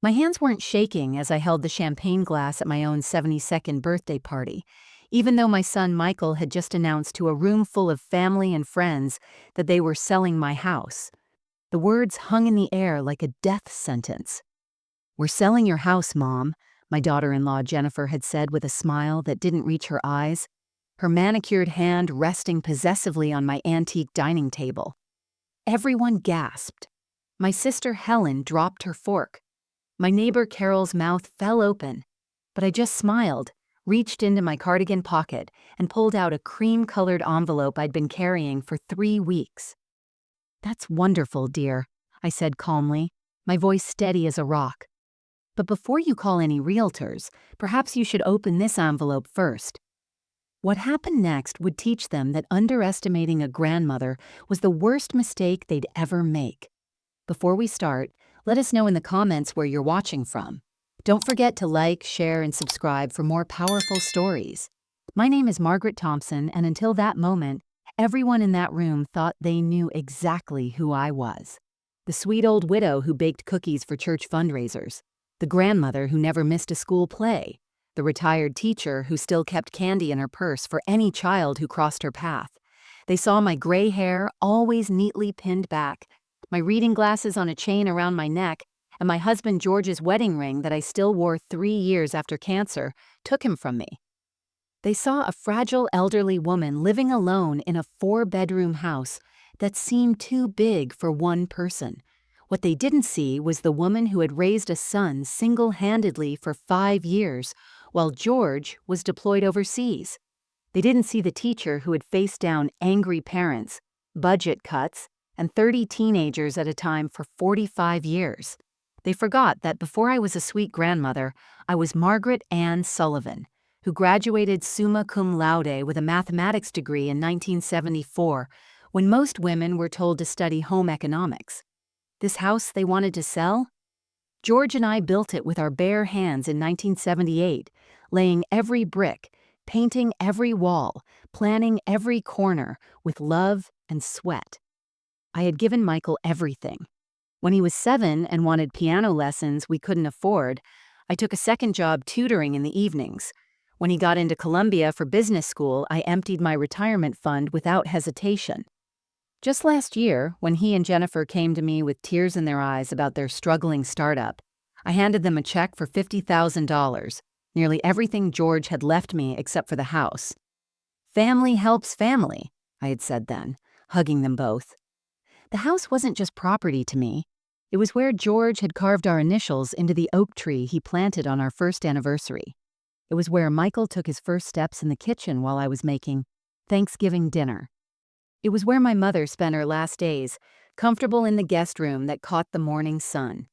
My hands weren't shaking as I held the champagne glass at my own 72nd birthday party, even though my son Michael had just announced to a room full of family and friends that they were selling my house. The words hung in the air like a death sentence. "We're selling your house, Mom," my daughter-in-law Jennifer had said with a smile that didn't reach her eyes, her manicured hand resting possessively on my antique dining table. Everyone gasped. My sister Helen dropped her fork. My neighbor Carol's mouth fell open, but I just smiled, reached into my cardigan pocket, and pulled out a cream-colored envelope I'd been carrying for 3 weeks. "That's wonderful, dear," I said calmly, my voice steady as a rock. "But before you call any realtors, perhaps you should open this envelope first." What happened next would teach them that underestimating a grandmother was the worst mistake they'd ever make. Before we start, let us know in the comments where you're watching from. Don't forget to like, share, and subscribe for more powerful stories. My name is Margaret Thompson, and until that moment, everyone in that room thought they knew exactly who I was. The sweet old widow who baked cookies for church fundraisers. The grandmother who never missed a school play. The retired teacher who still kept candy in her purse for any child who crossed her path. They saw my gray hair, always neatly pinned back, my reading glasses on a chain around my neck, and my husband George's wedding ring that I still wore 3 years after cancer took him from me. They saw a fragile elderly woman living alone in a 4-bedroom house that seemed too big for one person. What they didn't see was the woman who had raised a son single-handedly for 5 years while George was deployed overseas. They didn't see the teacher who had faced down angry parents, budget cuts, and 30 teenagers at a time for 45 years. They forgot that before I was a sweet grandmother, I was Margaret Ann Sullivan, who graduated summa cum laude with a mathematics degree in 1974, when most women were told to study home economics. This house they wanted to sell? George and I built it with our bare hands in 1978, laying every brick, painting every wall, planning every corner with love and sweat. I had given Michael everything. When he was 7 and wanted piano lessons we couldn't afford, I took a second job tutoring in the evenings. When he got into Columbia for business school, I emptied my retirement fund without hesitation. Just last year, when he and Jennifer came to me with tears in their eyes about their struggling startup, I handed them a check for $50,000, nearly everything George had left me except for the house. "Family helps family," I had said then, hugging them both. The house wasn't just property to me. It was where George had carved our initials into the oak tree he planted on our first anniversary. It was where Michael took his first steps in the kitchen while I was making Thanksgiving dinner. It was where my mother spent her last days, comfortable in the guest room that caught the morning sun.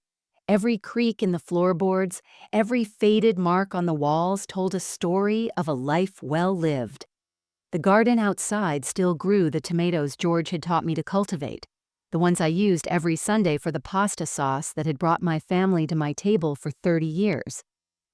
Every creak in the floorboards, every faded mark on the walls told a story of a life well lived. The garden outside still grew the tomatoes George had taught me to cultivate, the ones I used every Sunday for the pasta sauce that had brought my family to my table for 30 years.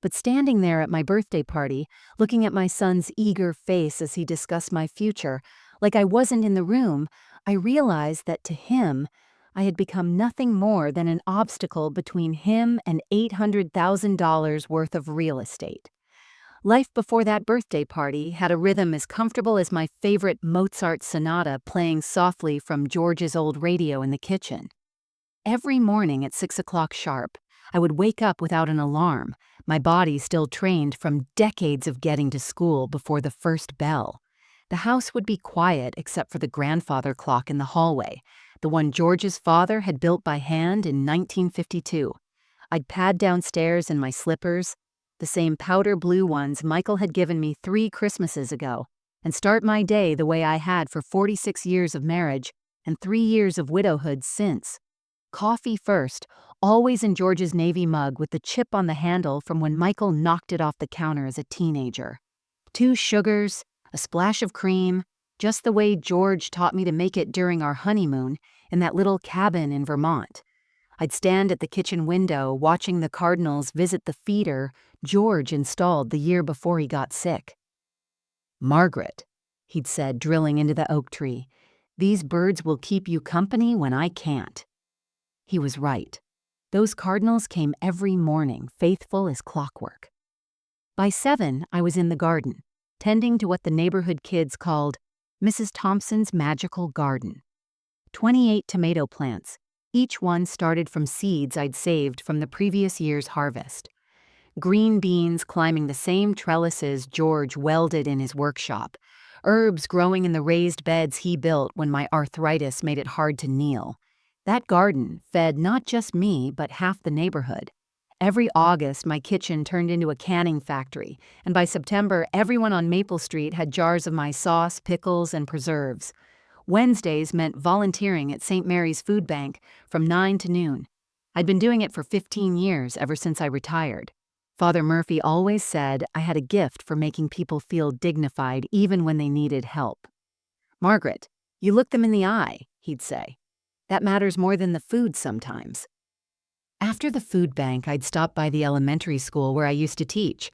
But standing there at my birthday party, looking at my son's eager face as he discussed my future, like I wasn't in the room, I realized that to him, I had become nothing more than an obstacle between him and $800,000 worth of real estate. Life before that birthday party had a rhythm as comfortable as my favorite Mozart sonata playing softly from George's old radio in the kitchen. Every morning at 6 o'clock sharp, I would wake up without an alarm, my body still trained from decades of getting to school before the first bell. The house would be quiet except for the grandfather clock in the hallway, the one George's father had built by hand in 1952. I'd pad downstairs in my slippers, the same powder blue ones Michael had given me 3 Christmases ago, and start my day the way I had for 46 years of marriage and 3 years of widowhood since. Coffee first, always in George's navy mug with the chip on the handle from when Michael knocked it off the counter as a teenager. 2 sugars, a splash of cream, just the way George taught me to make it during our honeymoon in that little cabin in Vermont. I'd stand at the kitchen window watching the cardinals visit the feeder George installed the year before he got sick. "Margaret," he'd said, drilling into the oak tree, "these birds will keep you company when I can't." He was right. Those cardinals came every morning, faithful as clockwork. By 7, I was in the garden, tending to what the neighborhood kids called Mrs. Thompson's magical garden. 28 tomato plants, each one started from seeds I'd saved from the previous year's harvest. Green beans climbing the same trellises George welded in his workshop, herbs growing in the raised beds he built when my arthritis made it hard to kneel. That garden fed not just me, but half the neighborhood. Every August, my kitchen turned into a canning factory, and by September, everyone on Maple Street had jars of my sauce, pickles, and preserves. Wednesdays meant volunteering at St. Mary's Food Bank from 9 to noon. I'd been doing it for 15 years, ever since I retired. Father Murphy always said I had a gift for making people feel dignified even when they needed help. "Margaret, you look them in the eye," he'd say. "That matters more than the food sometimes." After the food bank, I'd stop by the elementary school where I used to teach.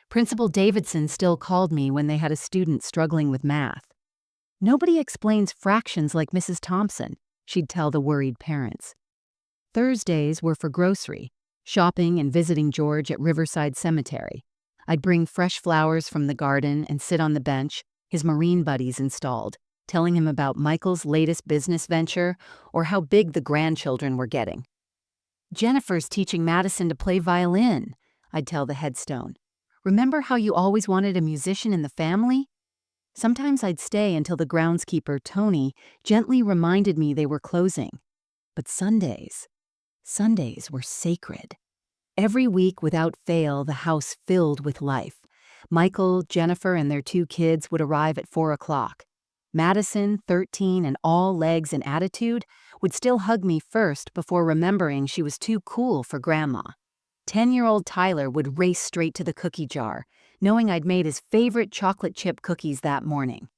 Principal Davidson still called me when they had a student struggling with math. "Nobody explains fractions like Mrs. Thompson," she'd tell the worried parents. Thursdays were for grocery, shopping and visiting George at Riverside Cemetery. I'd bring fresh flowers from the garden and sit on the bench, his Marine buddies installed, telling him about Michael's latest business venture or how big the grandchildren were getting. "Jennifer's teaching Madison to play violin," I'd tell the headstone. "Remember how you always wanted a musician in the family?" Sometimes I'd stay until the groundskeeper, Tony, gently reminded me they were closing. But Sundays were sacred. Every week, without fail, the house filled with life. Michael, Jennifer, and their 2 kids would arrive at 4 o'clock. Madison, 13 and all legs and attitude, would still hug me first before remembering she was too cool for Grandma. 10-year-old Tyler would race straight to the cookie jar, knowing I'd made his favorite chocolate chip cookies that morning.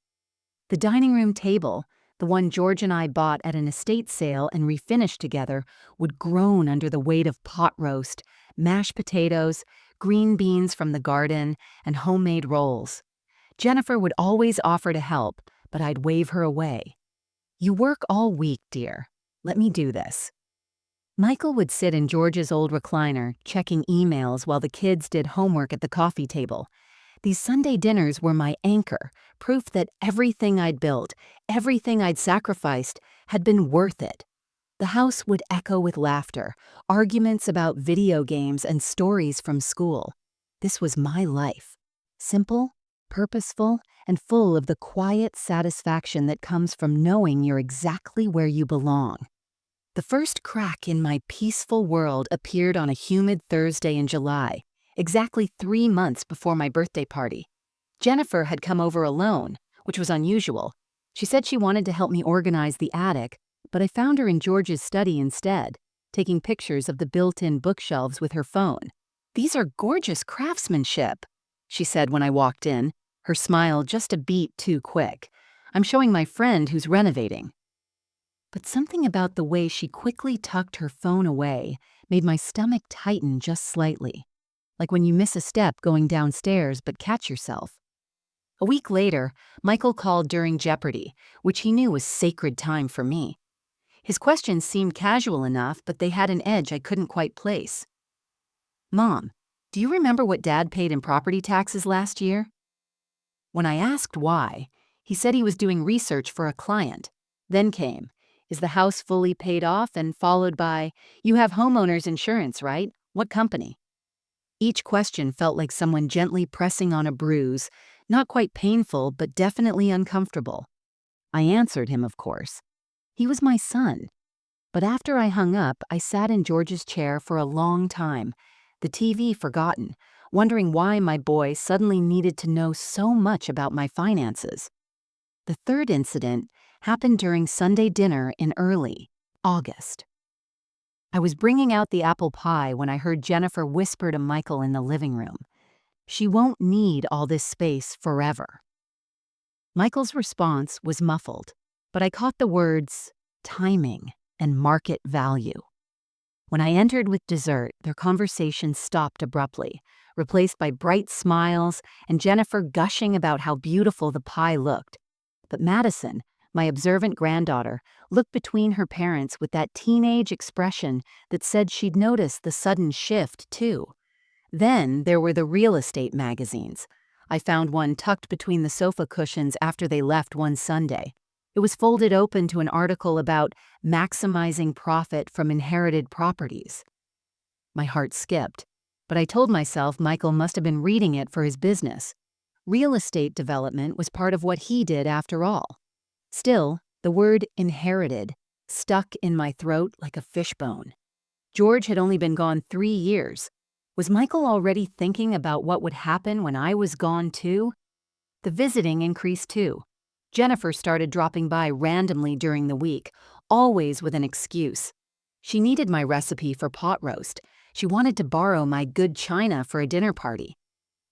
The dining room table, the one George and I bought at an estate sale and refinished together, would groan under the weight of pot roast, mashed potatoes, green beans from the garden, and homemade rolls. Jennifer would always offer to help, but I'd wave her away. "You work all week, dear. Let me do this." Michael would sit in George's old recliner, checking emails while the kids did homework at the coffee table. These Sunday dinners were my anchor, proof that everything I'd built, everything I'd sacrificed, had been worth it. The house would echo with laughter, arguments about video games, and stories from school. This was my life. Simple, purposeful, and full of the quiet satisfaction that comes from knowing you're exactly where you belong. The first crack in my peaceful world appeared on a humid Thursday in July, exactly 3 months before my birthday party. Jennifer had come over alone, which was unusual. She said she wanted to help me organize the attic, but I found her in George's study instead, taking pictures of the built-in bookshelves with her phone. "These are gorgeous craftsmanship," she said when I walked in, her smile just a beat too quick. "I'm showing my friend who's renovating." But something about the way she quickly tucked her phone away made my stomach tighten just slightly, like when you miss a step going downstairs but catch yourself. A week later, Michael called during Jeopardy, which he knew was sacred time for me. His questions seemed casual enough, but they had an edge I couldn't quite place. "Mom, do you remember what Dad paid in property taxes last year?" When I asked why, he said he was doing research for a client. Then came, "Is the house fully paid off?" and followed by, "You have homeowners insurance, right? What company?" Each question felt like someone gently pressing on a bruise, not quite painful, but definitely uncomfortable. I answered him, of course. He was my son. But after I hung up, I sat in George's chair for a long time, the TV forgotten, wondering why my boy suddenly needed to know so much about my finances. The third incident happened during Sunday dinner in early August. I was bringing out the apple pie when I heard Jennifer whisper to Michael in the living room, "She won't need all this space forever." Michael's response was muffled, but I caught the words timing and market value. When I entered with dessert, their conversation stopped abruptly, replaced by bright smiles and Jennifer gushing about how beautiful the pie looked. But Madison, My observant granddaughter looked between her parents with that teenage expression that said she'd noticed the sudden shift, too. Then there were the real estate magazines. I found one tucked between the sofa cushions after they left one Sunday. It was folded open to an article about maximizing profit from inherited properties. My heart skipped, but I told myself Michael must have been reading it for his business. Real estate development was part of what he did after all. Still, the word inherited stuck in my throat like a fishbone. George had only been gone 3 years. Was Michael already thinking about what would happen when I was gone too? The visiting increased too. Jennifer started dropping by randomly during the week, always with an excuse. She needed my recipe for pot roast. She wanted to borrow my good china for a dinner party.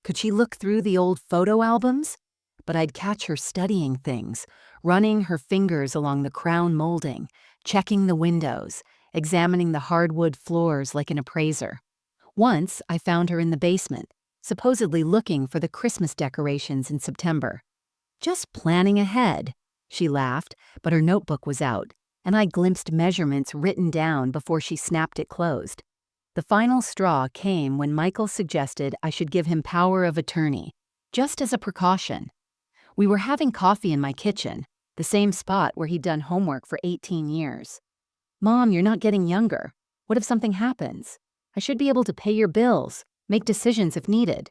Could she look through the old photo albums? But I'd catch her studying things, running her fingers along the crown molding, checking the windows, examining the hardwood floors like an appraiser. Once, I found her in the basement, supposedly looking for the Christmas decorations in September. "Just planning ahead," she laughed, but her notebook was out, and I glimpsed measurements written down before she snapped it closed. The final straw came when Michael suggested I should give him power of attorney, just as a precaution. We were having coffee in my kitchen, the same spot where he'd done homework for 18 years. "Mom, you're not getting younger. What if something happens? I should be able to pay your bills, make decisions if needed."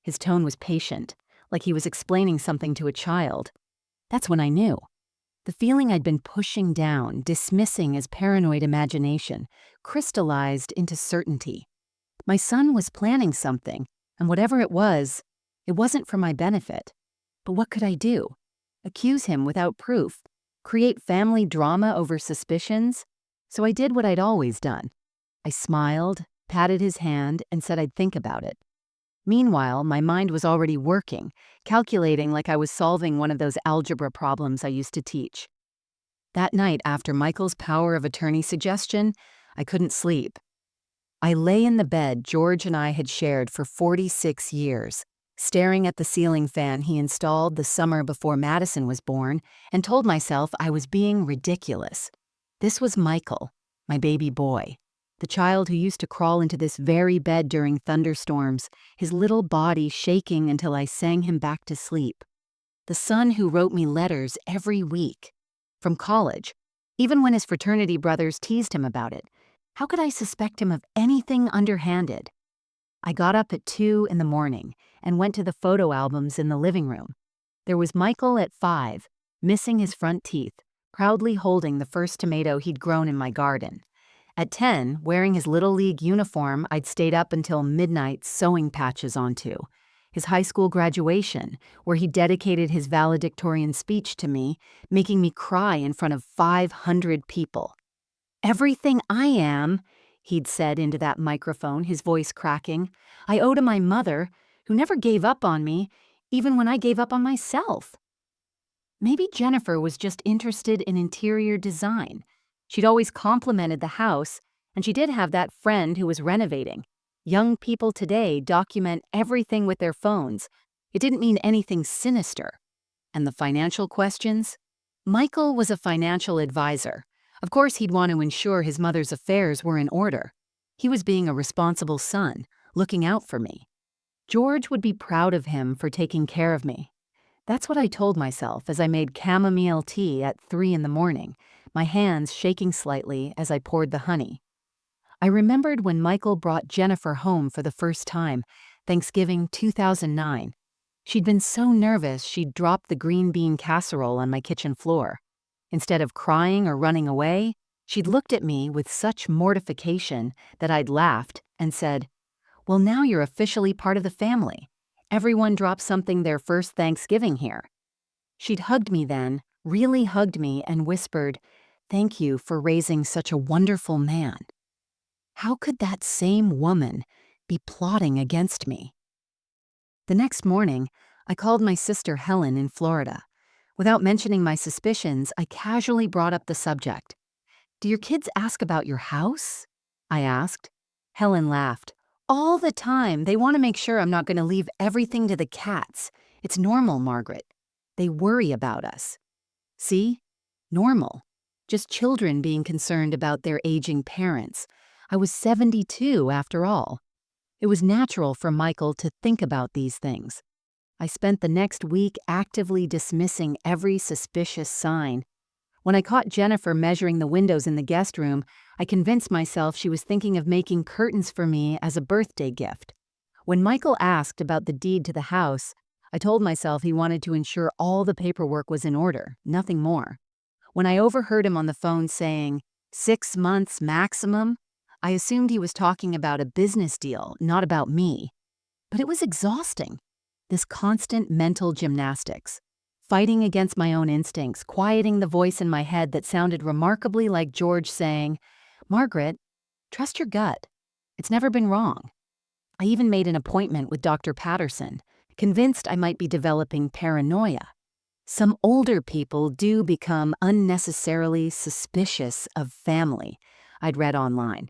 His tone was patient, like he was explaining something to a child. That's when I knew. The feeling I'd been pushing down, dismissing as paranoid imagination, crystallized into certainty. My son was planning something, and whatever it wasn't for my benefit. But what could I do? Accuse him without proof? Create family drama over suspicions? So I did what I'd always done. I smiled, patted his hand, and said I'd think about it. Meanwhile, my mind was already working, calculating like I was solving one of those algebra problems I used to teach. That night, after Michael's power of attorney suggestion, I couldn't sleep. I lay in the bed George and I had shared for 46 years, staring at the ceiling fan he installed the summer before Madison was born, and told myself I was being ridiculous. This was Michael, my baby boy. The child who used to crawl into this very bed during thunderstorms, his little body shaking until I sang him back to sleep. The son who wrote me letters every week. From college, even when his fraternity brothers teased him about it. How could I suspect him of anything underhanded? I got up at 2 in the morning and went to the photo albums in the living room. There was Michael at 5, missing his front teeth, proudly holding the first tomato he'd grown in my garden. At 10, wearing his Little League uniform I'd stayed up until midnight sewing patches onto. His high school graduation, where he dedicated his valedictorian speech to me, making me cry in front of 500 people. "Everything I am," he'd said into that microphone, his voice cracking, "I owe to my mother, who never gave up on me, even when I gave up on myself." Maybe Jennifer was just interested in interior design. She'd always complimented the house, and she did have that friend who was renovating. Young people today document everything with their phones. It didn't mean anything sinister. And the financial questions? Michael was a financial advisor. Of course, he'd want to ensure his mother's affairs were in order. He was being a responsible son, looking out for me. George would be proud of him for taking care of me. That's what I told myself as I made chamomile tea at 3 in the morning, my hands shaking slightly as I poured the honey. I remembered when Michael brought Jennifer home for the first time, Thanksgiving 2009. She'd been so nervous she'd dropped the green bean casserole on my kitchen floor. Instead of crying or running away, she'd looked at me with such mortification that I'd laughed and said, "Well, now you're officially part of the family. Everyone drops something their first Thanksgiving here." She'd hugged me then, really hugged me, and whispered, "Thank you for raising such a wonderful man." How could that same woman be plotting against me? The next morning, I called my sister Helen in Florida. Without mentioning my suspicions, I casually brought up the subject. "Do your kids ask about your house?" I asked. Helen laughed. "All the time. They want to make sure I'm not going to leave everything to the cats. It's normal, Margaret. They worry about us." See? Normal. Just children being concerned about their aging parents. I was 72 after all. It was natural for Michael to think about these things. I spent the next week actively dismissing every suspicious sign. When I caught Jennifer measuring the windows in the guest room, I convinced myself she was thinking of making curtains for me as a birthday gift. When Michael asked about the deed to the house, I told myself he wanted to ensure all the paperwork was in order, nothing more. When I overheard him on the phone saying, 6 months maximum, I assumed he was talking about a business deal, not about me. But it was exhausting. This constant mental gymnastics. Fighting against my own instincts, quieting the voice in my head that sounded remarkably like George saying, "Margaret, trust your gut. It's never been wrong." I even made an appointment with Dr. Patterson, convinced I might be developing paranoia. Some older people do become unnecessarily suspicious of family, I'd read online.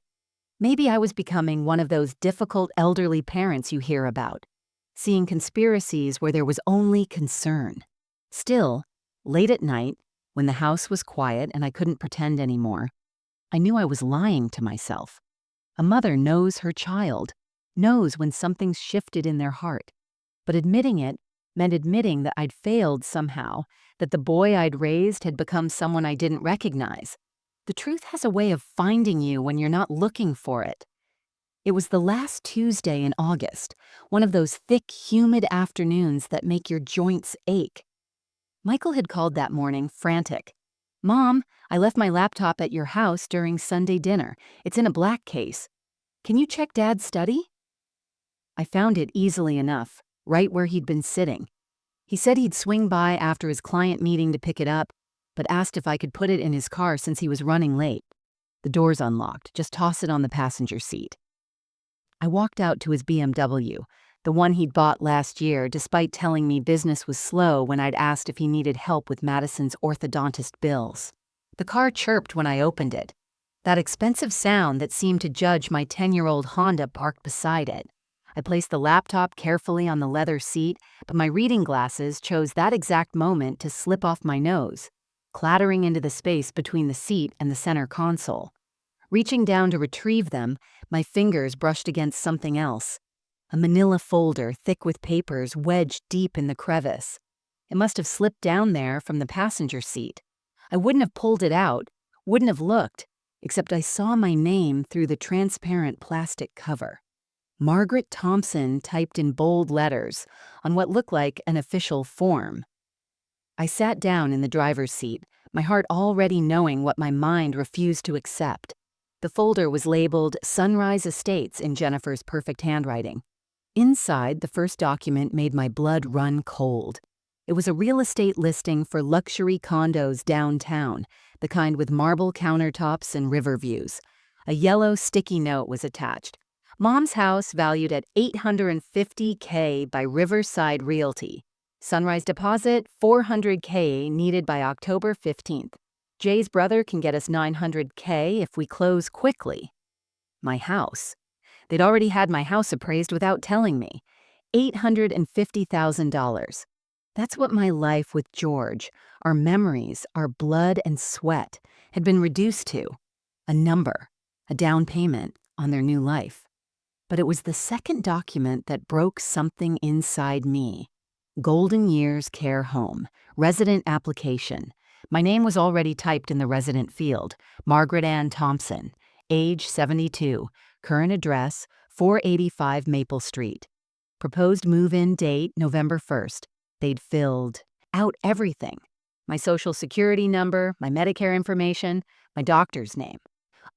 Maybe I was becoming one of those difficult elderly parents you hear about, seeing conspiracies where there was only concern. Still, late at night, when the house was quiet and I couldn't pretend anymore, I knew I was lying to myself. A mother knows her child, knows when something's shifted in their heart. But admitting it meant admitting that I'd failed somehow, that the boy I'd raised had become someone I didn't recognize. The truth has a way of finding you when you're not looking for it. It was the last Tuesday in August, one of those thick, humid afternoons that make your joints ache. Michael had called that morning, frantic. "Mom, I left my laptop at your house during Sunday dinner. It's in a black case. Can you check Dad's study?" I found it easily enough, right where he'd been sitting. He said he'd swing by after his client meeting to pick it up, but asked if I could put it in his car since he was running late. "The door's unlocked. Just toss it on the passenger seat." I walked out to his BMW, the one he'd bought last year, despite telling me business was slow when I'd asked if he needed help with Madison's orthodontist bills. The car chirped when I opened it, that expensive sound that seemed to judge my 10-year-old Honda parked beside it. I placed the laptop carefully on the leather seat, but my reading glasses chose that exact moment to slip off my nose, clattering into the space between the seat and the center console. Reaching down to retrieve them, my fingers brushed against something else. A manila folder thick with papers wedged deep in the crevice. It must have slipped down there from the passenger seat. I wouldn't have pulled it out, wouldn't have looked, except I saw my name through the transparent plastic cover. Margaret Thompson typed in bold letters on what looked like an official form. I sat down in the driver's seat, my heart already knowing what my mind refused to accept. The folder was labeled Sunrise Estates in Jennifer's perfect handwriting. Inside, the first document made my blood run cold. It was a real estate listing for luxury condos downtown, the kind with marble countertops and river views. A yellow sticky note was attached. Mom's house valued at $850K by Riverside Realty. Sunrise deposit, $400K needed by October 15th. Jay's brother can get us $900K if we close quickly. My house. They'd already had my house appraised without telling me. $850,000. That's what my life with George, our memories, our blood and sweat, had been reduced to. A number, a down payment on their new life. But it was the second document that broke something inside me. Golden Years Care Home, resident application. My name was already typed in the resident field, Margaret Ann Thompson, age 72, current address, 485 Maple Street. Proposed move-in date, November 1st. They'd filled out everything. My social security number, my Medicare information, my doctor's name.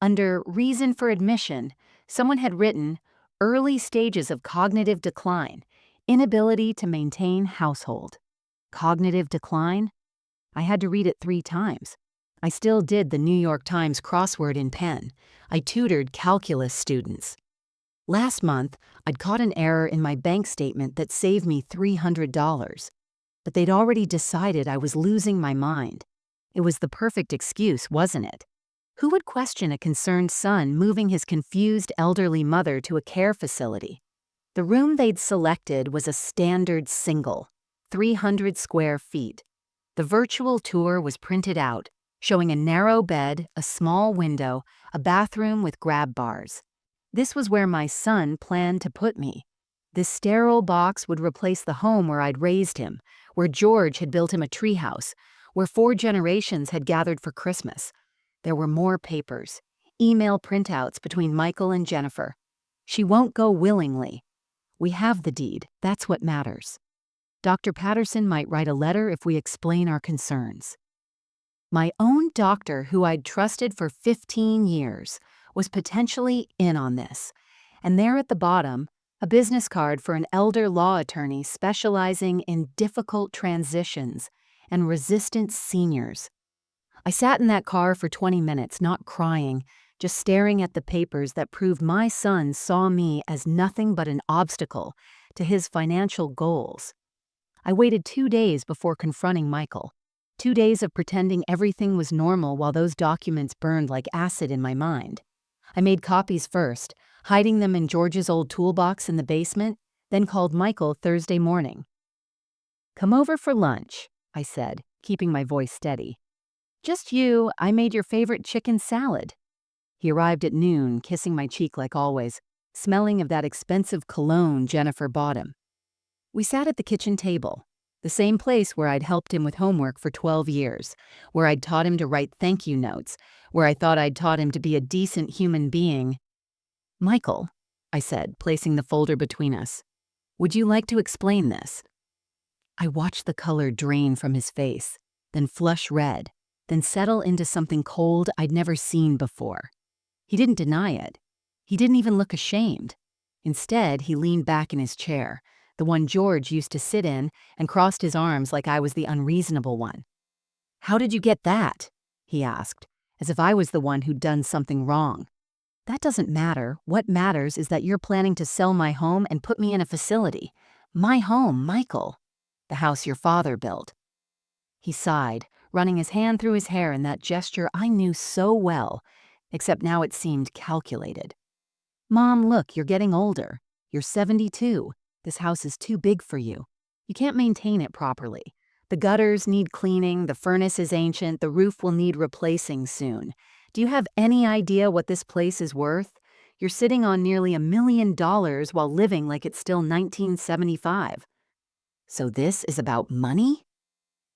Under reason for admission, someone had written, early stages of cognitive decline, inability to maintain household. Cognitive decline? I had to read it 3 times. I still did the New York Times crossword in pen. I tutored calculus students. Last month, I'd caught an error in my bank statement that saved me $300. But they'd already decided I was losing my mind. It was the perfect excuse, wasn't it? Who would question a concerned son moving his confused elderly mother to a care facility? The room they'd selected was a standard single, 300 square feet. The virtual tour was printed out, showing a narrow bed, a small window, a bathroom with grab bars. This was where my son planned to put me. This sterile box would replace the home where I'd raised him, where George had built him a treehouse, where 4 generations had gathered for Christmas. There were more papers, email printouts between Michael and Jennifer. She won't go willingly. We have the deed, that's what matters. Dr. Patterson might write a letter if we explain our concerns. My own doctor, who I'd trusted for 15 years, was potentially in on this. And there at the bottom, a business card for an elder law attorney specializing in difficult transitions and resistant seniors. I sat in that car for 20 minutes, not crying, just staring at the papers that proved my son saw me as nothing but an obstacle to his financial goals. I waited 2 days before confronting Michael. 2 days of pretending everything was normal while those documents burned like acid in my mind. I made copies first, hiding them in George's old toolbox in the basement, then called Michael Thursday morning. "Come over for lunch," I said, keeping my voice steady. "Just you, I made your favorite chicken salad." He arrived at noon, kissing my cheek like always, smelling of that expensive cologne Jennifer bought him. We sat at the kitchen table, the same place where I'd helped him with homework for 12 years, where I'd taught him to write thank you notes, where I thought I'd taught him to be a decent human being. "Michael," I said, placing the folder between us, "would you like to explain this?" I watched the color drain from his face, then flush red, then settle into something cold I'd never seen before. He didn't deny it. He didn't even look ashamed. Instead, he leaned back in his chair, the one George used to sit in, and crossed his arms like I was the unreasonable one. "How did you get that?" he asked, as if I was the one who'd done something wrong. "That doesn't matter. What matters is that you're planning to sell my home and put me in a facility. My home, Michael. The house your father built." He sighed, running his hand through his hair in that gesture I knew so well, except now it seemed calculated. "Mom, look, you're getting older. You're 72. This house is too big for you. You can't maintain it properly. The gutters need cleaning, the furnace is ancient, the roof will need replacing soon. Do you have any idea what this place is worth? You're sitting on nearly $1 million while living like it's still 1975. So this is about money?"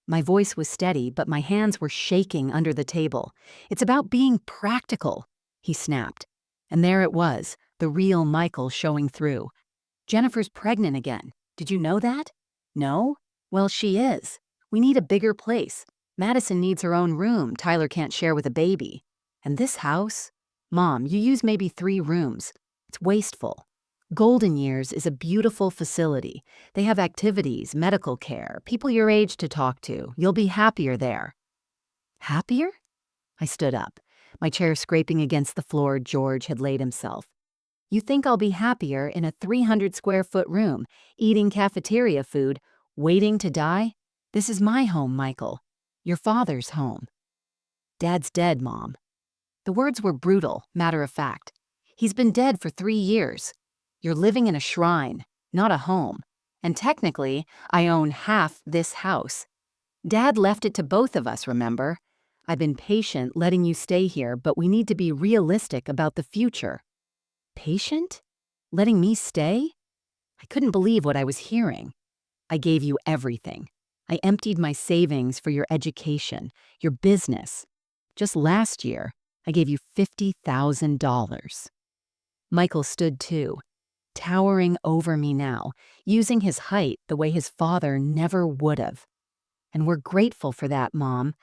My voice was steady, but my hands were shaking under the table. "It's about being practical," he snapped. And there it was, the real Michael showing through. "Jennifer's pregnant again. Did you know that? No? Well, she is. We need a bigger place. Madison needs her own room Tyler can't share with a baby. And this house? Mom, you use maybe 3 rooms. It's wasteful. Golden Years is a beautiful facility. They have activities, medical care, people your age to talk to. You'll be happier there." "Happier?" I stood up, my chair scraping against the floor George had laid himself. "You think I'll be happier in a 300-square-foot room, eating cafeteria food, waiting to die? This is my home, Michael. Your father's home." "Dad's dead, Mom." The words were brutal, matter of fact. "He's been dead for 3 years. You're living in a shrine, not a home. And technically, I own half this house. Dad left it to both of us, remember? I've been patient letting you stay here, but we need to be realistic about the future." Patient? Letting me stay? I couldn't believe what I was hearing. "I gave you everything. I emptied my savings for your education, your business. Just last year, I gave you $50,000. Michael stood too, towering over me now, using his height the way his father never would have. "And we're grateful for that, Mom.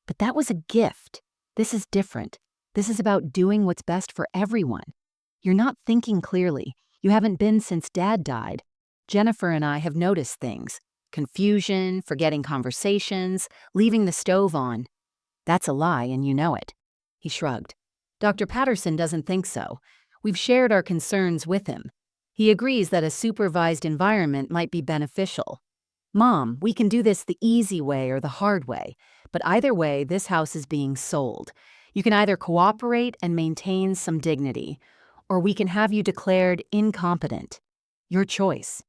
But that was a gift. This is different. This is about doing what's best for everyone. You're not thinking clearly. You haven't been since Dad died. Jennifer and I have noticed things. Confusion, forgetting conversations, leaving the stove on. That's a lie, and you know it." He shrugged. "Dr. Patterson doesn't think so. We've shared our concerns with him. He agrees that a supervised environment might be beneficial. Mom, we can do this the easy way or the hard way, but either way, this house is being sold. You can either cooperate and maintain some dignity, or we can have you declared incompetent. Your choice."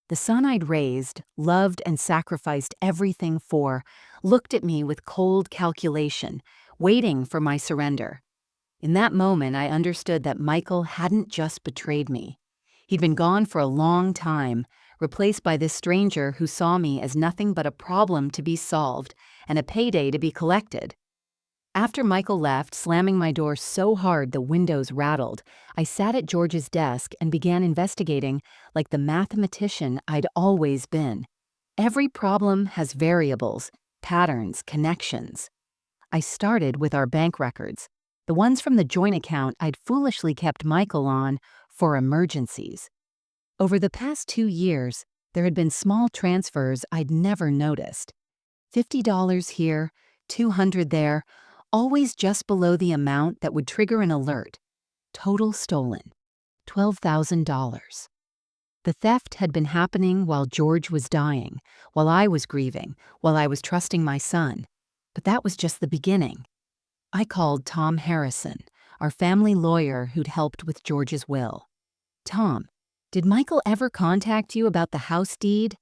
The son I'd raised, loved, and sacrificed everything for, looked at me with cold calculation, waiting for my surrender. In that moment, I understood that Michael hadn't just betrayed me. He'd been gone for a long time, replaced by this stranger who saw me as nothing but a problem to be solved and a payday to be collected. After Michael left, slamming my door so hard the windows rattled, I sat at George's desk and began investigating like the mathematician I'd always been. Every problem has variables, patterns, connections. I started with our bank records, the ones from the joint account I'd foolishly kept Michael on for emergencies. Over the past 2 years, there had been small transfers I'd never noticed. $50 here, $200 there, always just below the amount that would trigger an alert. Total stolen. $12,000. The theft had been happening while George was dying, while I was grieving, while I was trusting my son. But that was just the beginning. I called Tom Harrison, our family lawyer who'd helped with George's will. "Tom, did Michael ever contact you about the house deed?"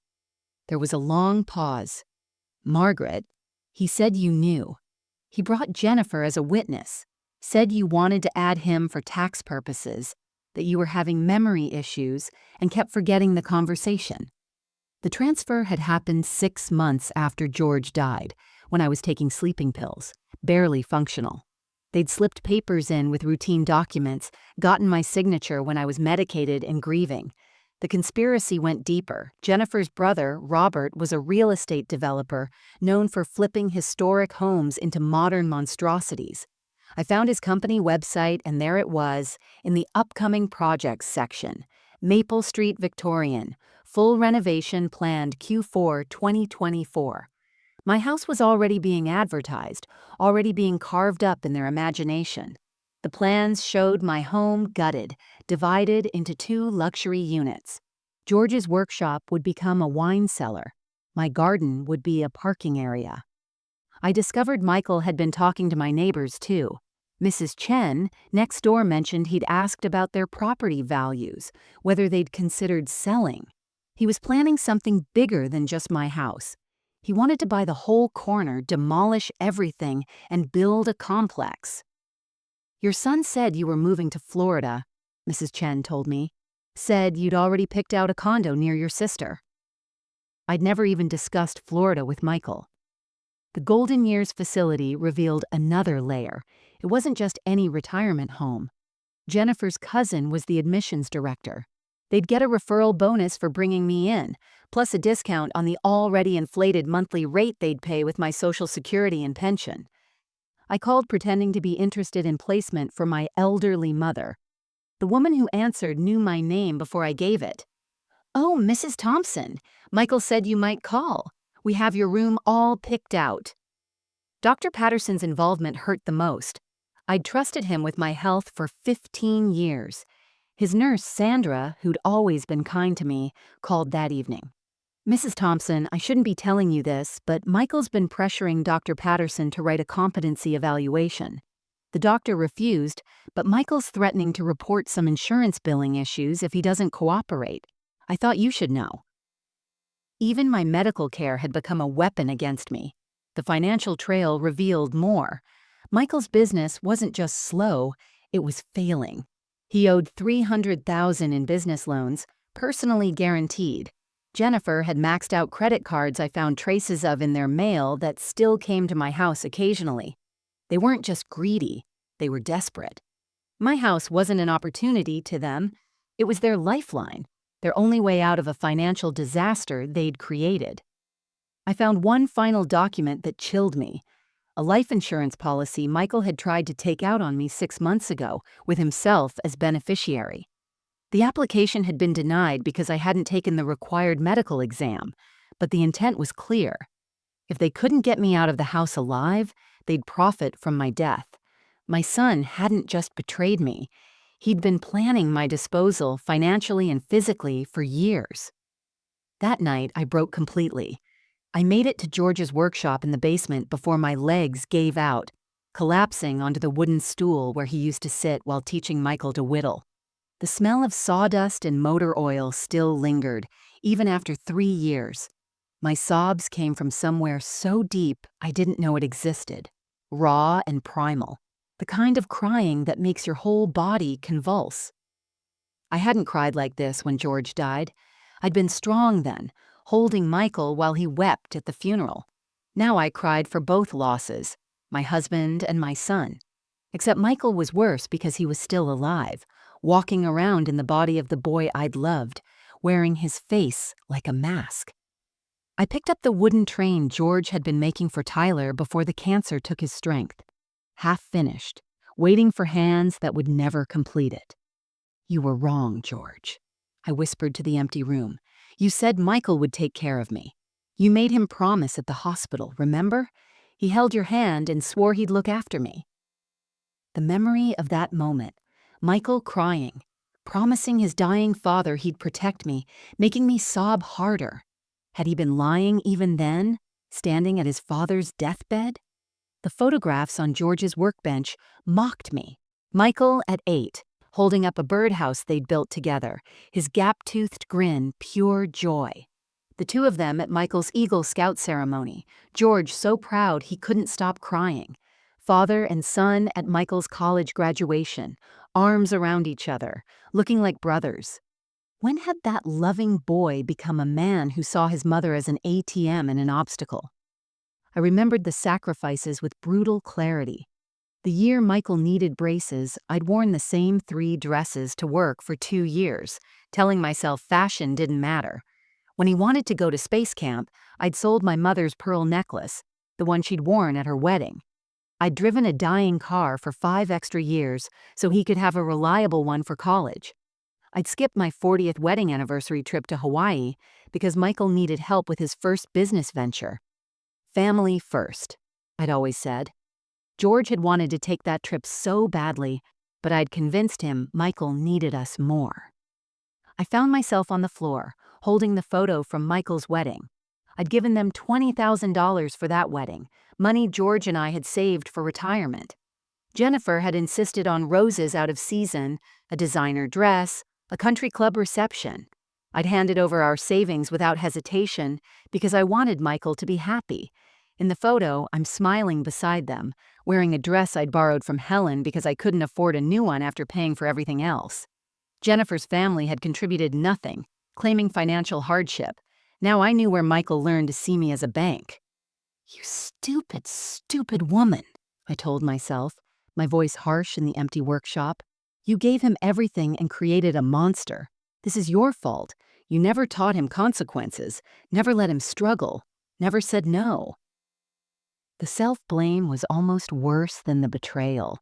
There was a long pause. "Margaret, he said you knew. He brought Jennifer as a witness, said you wanted to add him for tax purposes, that you were having memory issues, and kept forgetting the conversation." The transfer had happened 6 months after George died, when I was taking sleeping pills, barely functional. They'd slipped papers in with routine documents, gotten my signature when I was medicated and grieving. The conspiracy went deeper. Jennifer's brother, Robert, was a real estate developer known for flipping historic homes into modern monstrosities. I found his company website, and there it was, in the upcoming projects section. Maple Street, Victorian. Full renovation planned Q4 2024. My house was already being advertised, already being carved up in their imagination. The plans showed my home gutted, divided into 2 luxury units. George's workshop would become a wine cellar. My garden would be a parking area. I discovered Michael had been talking to my neighbors too. Mrs. Chen next door mentioned he'd asked about their property values, whether they'd considered selling. He was planning something bigger than just my house. He wanted to buy the whole corner, demolish everything, and build a complex. "Your son said you were moving to Florida," Mrs. Chen told me. "Said you'd already picked out a condo near your sister." I'd never even discussed Florida with Michael. The Golden Years facility revealed another layer. It wasn't just any retirement home. Jennifer's cousin was the admissions director. They'd get a referral bonus for bringing me in, plus a discount on the already inflated monthly rate they'd pay with my Social Security and pension. I called pretending to be interested in placement for my elderly mother. The woman who answered knew my name before I gave it. "Oh, Mrs. Thompson, Michael said you might call. We have your room all picked out." Dr. Patterson's involvement hurt the most. I'd trusted him with my health for 15 years. His nurse, Sandra, who'd always been kind to me, called that evening. "Mrs. Thompson, I shouldn't be telling you this, but Michael's been pressuring Dr. Patterson to write a competency evaluation. The doctor refused, but Michael's threatening to report some insurance billing issues if he doesn't cooperate. I thought you should know." Even my medical care had become a weapon against me. The financial trail revealed more. Michael's business wasn't just slow, it was failing. He owed $300,000 in business loans, personally guaranteed. Jennifer had maxed out credit cards I found traces of in their mail that still came to my house occasionally. They weren't just greedy, they were desperate. My house wasn't an opportunity to them. It was their lifeline, their only way out of a financial disaster they'd created. I found one final document that chilled me. A life insurance policy Michael had tried to take out on me 6 months ago, with himself as beneficiary. The application had been denied because I hadn't taken the required medical exam, but the intent was clear. If they couldn't get me out of the house alive, they'd profit from my death. My son hadn't just betrayed me. He'd been planning my disposal financially and physically for years. That night, I broke completely. I made it to George's workshop in the basement before my legs gave out, collapsing onto the wooden stool where he used to sit while teaching Michael to whittle. The smell of sawdust and motor oil still lingered, even after 3 years. My sobs came from somewhere so deep I didn't know it existed, raw and primal, the kind of crying that makes your whole body convulse. I hadn't cried like this when George died. I'd been strong then, holding Michael while he wept at the funeral. Now I cried for both losses, my husband and my son. Except Michael was worse because he was still alive, walking around in the body of the boy I'd loved, wearing his face like a mask. I picked up the wooden train George had been making for Tyler before the cancer took his strength, half finished, waiting for hands that would never complete it. "You were wrong, George," I whispered to the empty room. "You said Michael would take care of me. You made him promise at the hospital, remember? He held your hand and swore he'd look after me." The memory of that moment, Michael crying, promising his dying father he'd protect me, making me sob harder. Had he been lying even then, standing at his father's deathbed? The photographs on George's workbench mocked me. Michael at 8, holding up a birdhouse they'd built together, his gap-toothed grin pure joy. The two of them at Michael's Eagle Scout ceremony, George so proud he couldn't stop crying. Father and son at Michael's college graduation, arms around each other, looking like brothers. When had that loving boy become a man who saw his mother as an ATM and an obstacle? I remembered the sacrifices with brutal clarity. The year Michael needed braces, I'd worn the same 3 dresses to work for 2 years, telling myself fashion didn't matter. When he wanted to go to space camp, I'd sold my mother's pearl necklace, the one she'd worn at her wedding. I'd driven a dying car for 5 extra years so he could have a reliable one for college. I'd skipped my 40th wedding anniversary trip to Hawaii because Michael needed help with his first business venture. Family first, I'd always said. George had wanted to take that trip so badly, but I'd convinced him Michael needed us more. I found myself on the floor, holding the photo from Michael's wedding. I'd given them $20,000 for that wedding, money George and I had saved for retirement. Jennifer had insisted on roses out of season, a designer dress, a country club reception. I'd handed over our savings without hesitation because I wanted Michael to be happy. In the photo, I'm smiling beside them, wearing a dress I'd borrowed from Helen because I couldn't afford a new one after paying for everything else. Jennifer's family had contributed nothing, claiming financial hardship. Now I knew where Michael learned to see me as a bank. "You stupid, stupid woman," I told myself, my voice harsh in the empty workshop. "You gave him everything and created a monster. This is your fault. You never taught him consequences, never let him struggle, never said no." The self-blame was almost worse than the betrayal.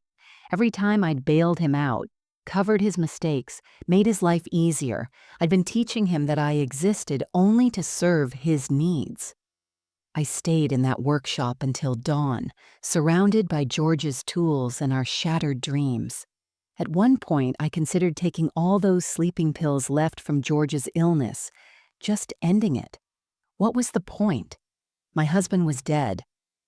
Every time I'd bailed him out, covered his mistakes, made his life easier, I'd been teaching him that I existed only to serve his needs. I stayed in that workshop until dawn, surrounded by George's tools and our shattered dreams. At one point, I considered taking all those sleeping pills left from George's illness, just ending it. What was the point? My husband was dead.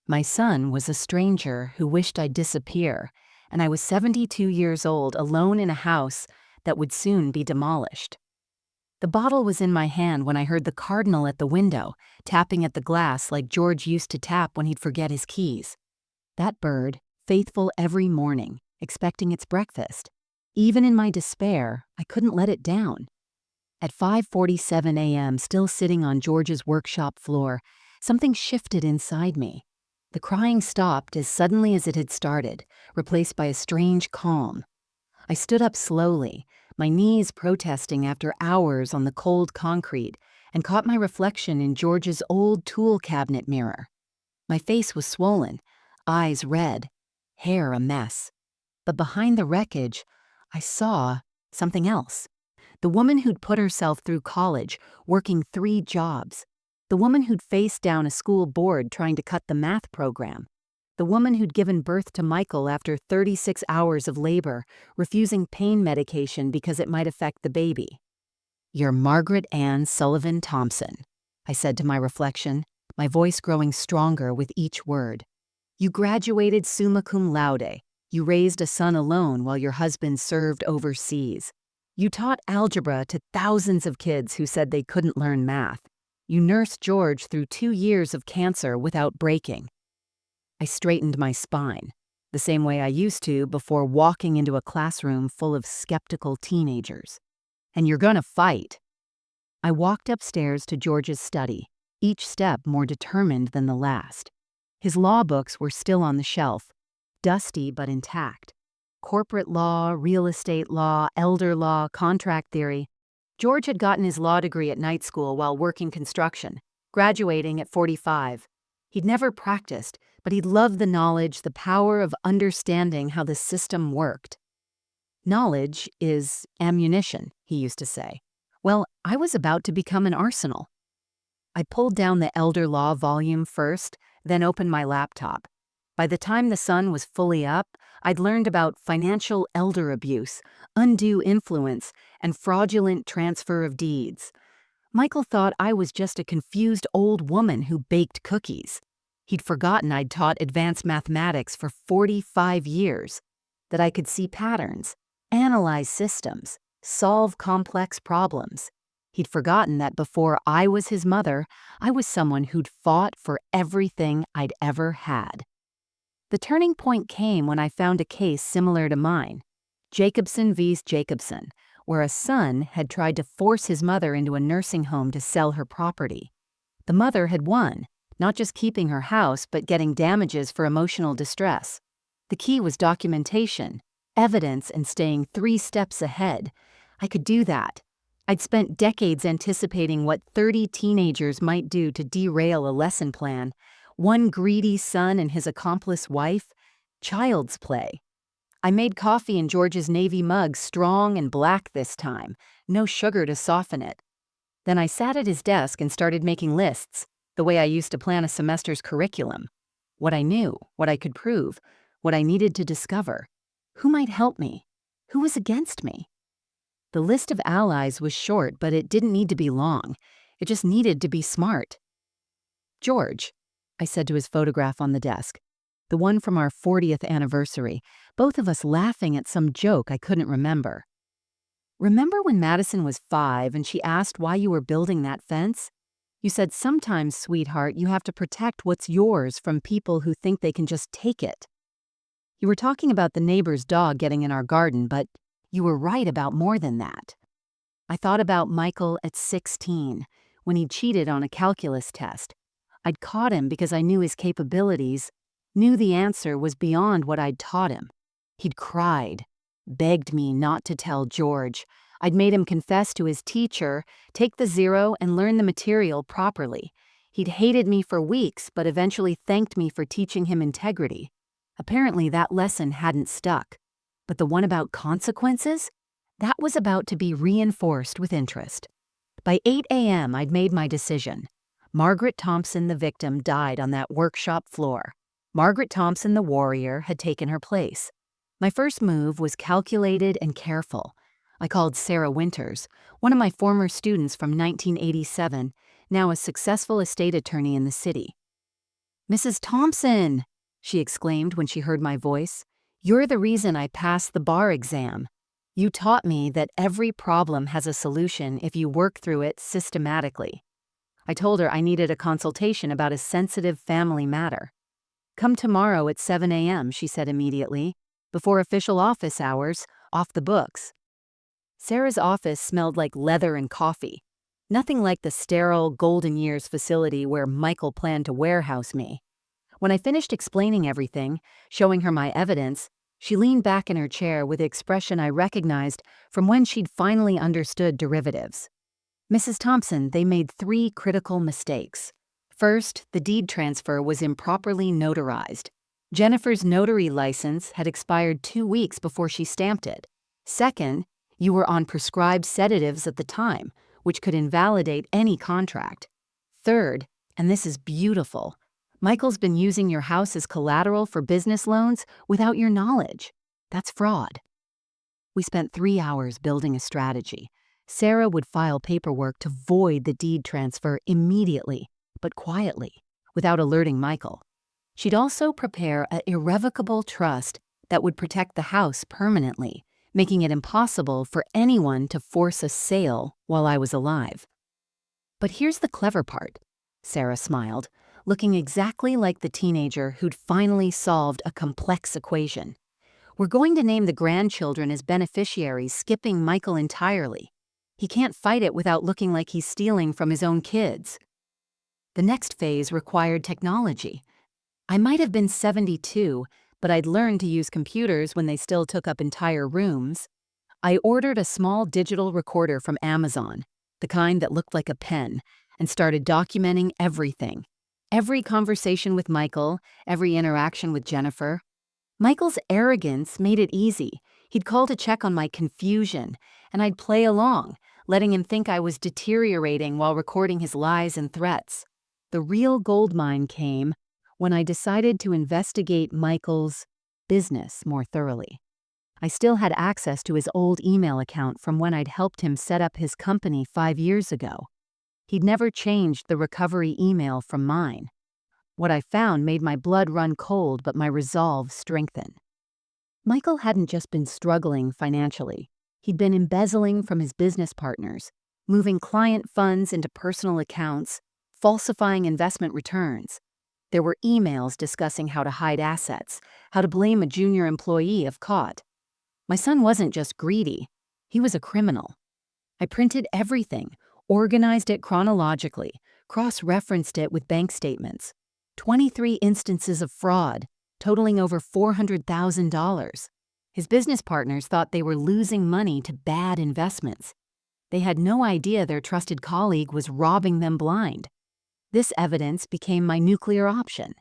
My son was a stranger who wished I'd disappear, and I was 72 years old, alone in a house that would soon be demolished. The bottle was in my hand when I heard the cardinal at the window, tapping at the glass like George used to tap when he'd forget his keys. That bird, faithful every morning, expecting its breakfast. Even in my despair, I couldn't let it down. At 5:47 a.m., still sitting on George's workshop floor, something shifted inside me. The crying stopped as suddenly as it had started, replaced by a strange calm. I stood up slowly, my knees protesting after hours on the cold concrete, and caught my reflection in George's old tool cabinet mirror. My face was swollen, eyes red, hair a mess. But behind the wreckage, I saw something else. The woman who'd put herself through college, working 3 jobs. The woman who'd faced down a school board trying to cut the math program. The woman who'd given birth to Michael after 36 hours of labor, refusing pain medication because it might affect the baby. "You're Margaret Ann Sullivan Thompson," I said to my reflection, my voice growing stronger with each word. "You graduated summa cum laude. You raised a son alone while your husband served overseas. You taught algebra to thousands of kids who said they couldn't learn math. You nursed George through 2 years of cancer without breaking. I straightened my spine, the same way I used to before walking into a classroom full of skeptical teenagers. And you're gonna fight. I walked upstairs to George's study, each step more determined than the last. His law books were still on the shelf, dusty but intact. Corporate law, real estate law, elder law, contract theory. George had gotten his law degree at night school while working construction, graduating at 45. He'd never practiced, but he loved the knowledge, the power of understanding how the system worked. Knowledge is ammunition, he used to say. Well, I was about to become an arsenal. I pulled down the elder law volume first, then opened my laptop. By the time the sun was fully up, I'd learned about financial elder abuse, undue influence, and fraudulent transfer of deeds. Michael thought I was just a confused old woman who baked cookies. He'd forgotten I'd taught advanced mathematics for 45 years, that I could see patterns, analyze systems, solve complex problems. He'd forgotten that before I was his mother, I was someone who'd fought for everything I'd ever had. The turning point came when I found a case similar to mine, Jacobson v. Jacobson, where a son had tried to force his mother into a nursing home to sell her property. The mother had won, not just keeping her house, but getting damages for emotional distress. The key was documentation, evidence, and staying 3 steps ahead. I could do that. I'd spent decades anticipating what 30 teenagers might do to derail a lesson plan. One greedy son and his accomplice wife. Child's play. I made coffee in George's navy mug strong and black this time, no sugar to soften it. Then I sat at his desk and started making lists, the way I used to plan a semester's curriculum. What I knew, what I could prove, what I needed to discover. Who might help me? Who was against me? The list of allies was short, but it didn't need to be long. It just needed to be smart. George, I said to his photograph on the desk, the one from our 40th anniversary, both of us laughing at some joke I couldn't remember. Remember when Madison was 5 and she asked why you were building that fence? You said, sometimes, sweetheart, you have to protect what's yours from people who think they can just take it. You were talking about the neighbor's dog getting in our garden, but you were right about more than that. I thought about Michael at 16, when he cheated on a calculus test. I'd caught him because I knew his capabilities, knew the answer was beyond what I'd taught him. He'd cried, begged me not to tell George. I'd made him confess to his teacher, take the 0 and learn the material properly. He'd hated me for weeks, but eventually thanked me for teaching him integrity. Apparently that lesson hadn't stuck. But the one about consequences? That was about to be reinforced with interest. By 8 a.m., I'd made my decision. Margaret Thompson, the victim, died on that workshop floor. Margaret Thompson, the warrior, had taken her place. My first move was calculated and careful. I called Sarah Winters, one of my former students from 1987, now a successful estate attorney in the city. "Mrs. Thompson," she exclaimed when she heard my voice, "you're the reason I passed the bar exam. You taught me that every problem has a solution if you work through it systematically." I told her I needed a consultation about a sensitive family matter. "Come tomorrow at 7 a.m., she said immediately, before official office hours, off the books. Sarah's office smelled like leather and coffee. Nothing like the sterile Golden Years facility where Michael planned to warehouse me. When I finished explaining everything, showing her my evidence, she leaned back in her chair with the expression I recognized from when she'd finally understood derivatives. "Mrs. Thompson, they made 3 critical mistakes. First, the deed transfer was improperly notarized. Jennifer's notary license had expired 2 weeks before she stamped it. Second, you were on prescribed sedatives at the time, which could invalidate any contract. Third, and this is beautiful, Michael's been using your house as collateral for business loans without your knowledge. That's fraud." We spent 3 hours building a strategy. Sarah would file paperwork to void the deed transfer immediately, but quietly, without alerting Michael. She'd also prepare an irrevocable trust that would protect the house permanently, making it impossible for anyone to force a sale while I was alive. But here's the clever part, Sarah smiled, looking exactly like the teenager who'd finally solved a complex equation. We're going to name the grandchildren as beneficiaries, skipping Michael entirely. He can't fight it without looking like he's stealing from his own kids. The next phase required technology. I might have been 72, but I'd learned to use computers when they still took up entire rooms. I ordered a small digital recorder from Amazon, the kind that looked like a pen, and started documenting everything. Every conversation with Michael, every interaction with Jennifer. Michael's arrogance made it easy. He'd call to check on my confusion, and I'd play along, letting him think I was deteriorating while recording his lies and threats. The real goldmine came when I decided to investigate Michael's business more thoroughly. I still had access to his old email account from when I'd helped him set up his company 5 years ago. He'd never changed the recovery email from mine. What I found made my blood run cold, but my resolve strengthen. Michael hadn't just been struggling financially. He'd been embezzling from his business partners, moving client funds into personal accounts, falsifying investment returns. There were emails discussing how to hide assets, how to blame a junior employee if caught. My son wasn't just greedy, he was a criminal. I printed everything, organized it chronologically, cross-referenced it with bank statements. 23 instances of fraud, totaling over $400,000. His business partners thought they were losing money to bad investments. They had no idea their trusted colleague was robbing them blind. This evidence became my nuclear option.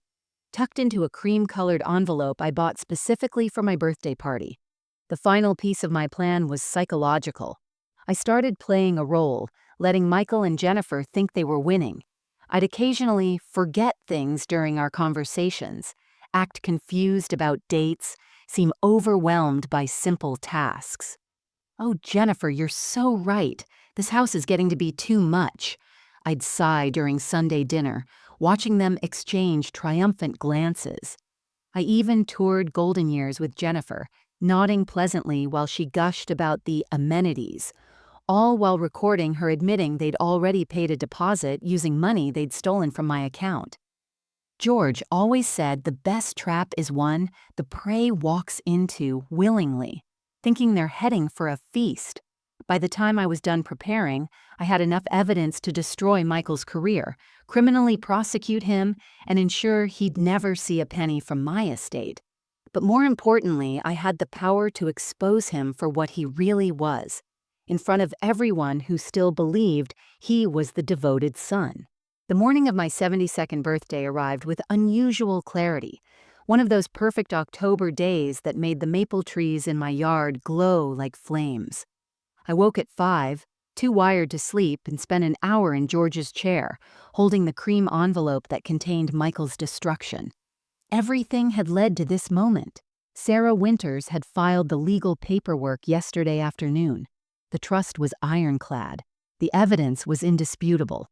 Tucked into a cream-colored envelope I bought specifically for my birthday party. The final piece of my plan was psychological. I started playing a role, letting Michael and Jennifer think they were winning. I'd occasionally forget things during our conversations, act confused about dates, seem overwhelmed by simple tasks. "Oh, Jennifer, you're so right. This house is getting to be too much." I'd sigh during Sunday dinner, watching them exchange triumphant glances. I even toured Golden Years with Jennifer, nodding pleasantly while she gushed about the amenities, all while recording her admitting they'd already paid a deposit using money they'd stolen from my account. George always said the best trap is one the prey walks into willingly, thinking they're heading for a feast. By the time I was done preparing, I had enough evidence to destroy Michael's career, criminally prosecute him, and ensure he'd never see a penny from my estate. But more importantly, I had the power to expose him for what he really was, in front of everyone who still believed he was the devoted son. The morning of my 72nd birthday arrived with unusual clarity, one of those perfect October days that made the maple trees in my yard glow like flames. I woke at 5, too wired to sleep, and spent an hour in George's chair, holding the cream envelope that contained Michael's destruction. Everything had led to this moment. Sarah Winters had filed the legal paperwork yesterday afternoon. The trust was ironclad. The evidence was indisputable.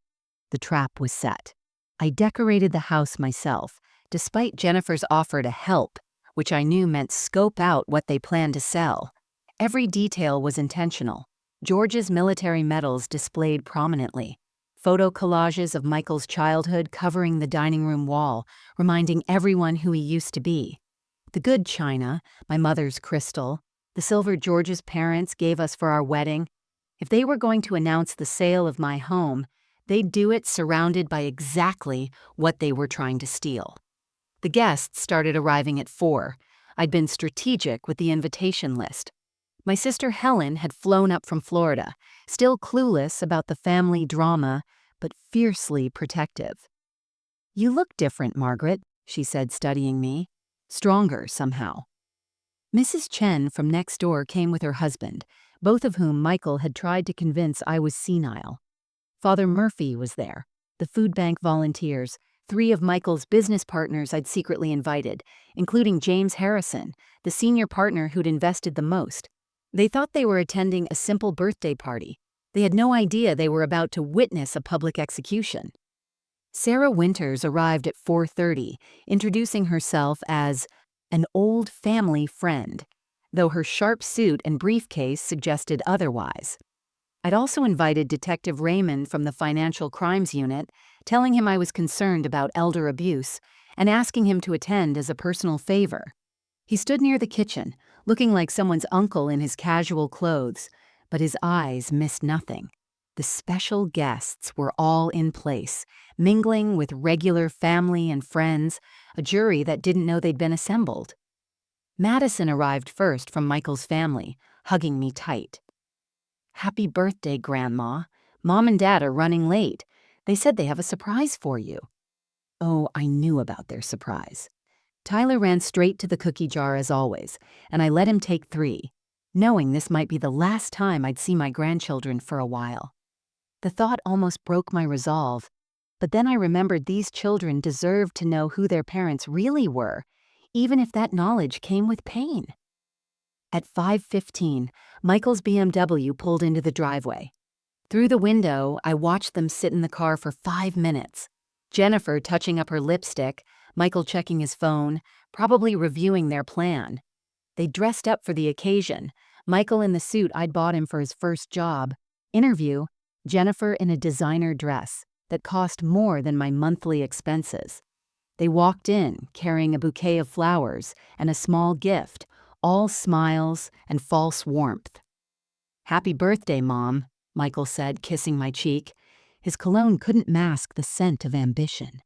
The trap was set. I decorated the house myself, despite Jennifer's offer to help, which I knew meant scope out what they planned to sell. Every detail was intentional. George's military medals displayed prominently. Photo collages of Michael's childhood covering the dining room wall, reminding everyone who he used to be. The good china, my mother's crystal, the silver George's parents gave us for our wedding. If they were going to announce the sale of my home, they'd do it surrounded by exactly what they were trying to steal. The guests started arriving at 4. I'd been strategic with the invitation list. My sister Helen had flown up from Florida, still clueless about the family drama, but fiercely protective. "You look different, Margaret," she said, studying me. Stronger, somehow. Mrs. Chen from next door came with her husband, both of whom Michael had tried to convince I was senile. Father Murphy was there, the food bank volunteers, 3 of Michael's business partners I'd secretly invited, including James Harrison, the senior partner who'd invested the most. They thought they were attending a simple birthday party. They had no idea they were about to witness a public execution. Sarah Winters arrived at 4:30, introducing herself as an old family friend. though her sharp suit and briefcase suggested otherwise. I'd also invited Detective Raymond from the Financial Crimes Unit, telling him I was concerned about elder abuse and asking him to attend as a personal favor. He stood near the kitchen, looking like someone's uncle in his casual clothes, but his eyes missed nothing. The special guests were all in place, mingling with regular family and friends, a jury that didn't know they'd been assembled. Madison arrived first from Michael's family, hugging me tight. "Happy birthday, Grandma. Mom and Dad are running late. They said they have a surprise for you." Oh, I knew about their surprise. Tyler ran straight to the cookie jar as always, and I let him take 3, knowing this might be the last time I'd see my grandchildren for a while. The thought almost broke my resolve, but then I remembered these children deserved to know who their parents really were, even if that knowledge came with pain. At 5:15, Michael's BMW pulled into the driveway. Through the window, I watched them sit in the car for 5 minutes. Jennifer touching up her lipstick, Michael checking his phone, probably reviewing their plan. They dressed up for the occasion, Michael in the suit I'd bought him for his first job. Interview, Jennifer in a designer dress that cost more than my monthly expenses. They walked in, carrying a bouquet of flowers and a small gift, all smiles and false warmth. "Happy birthday, Mom," Michael said, kissing my cheek. His cologne couldn't mask the scent of ambition.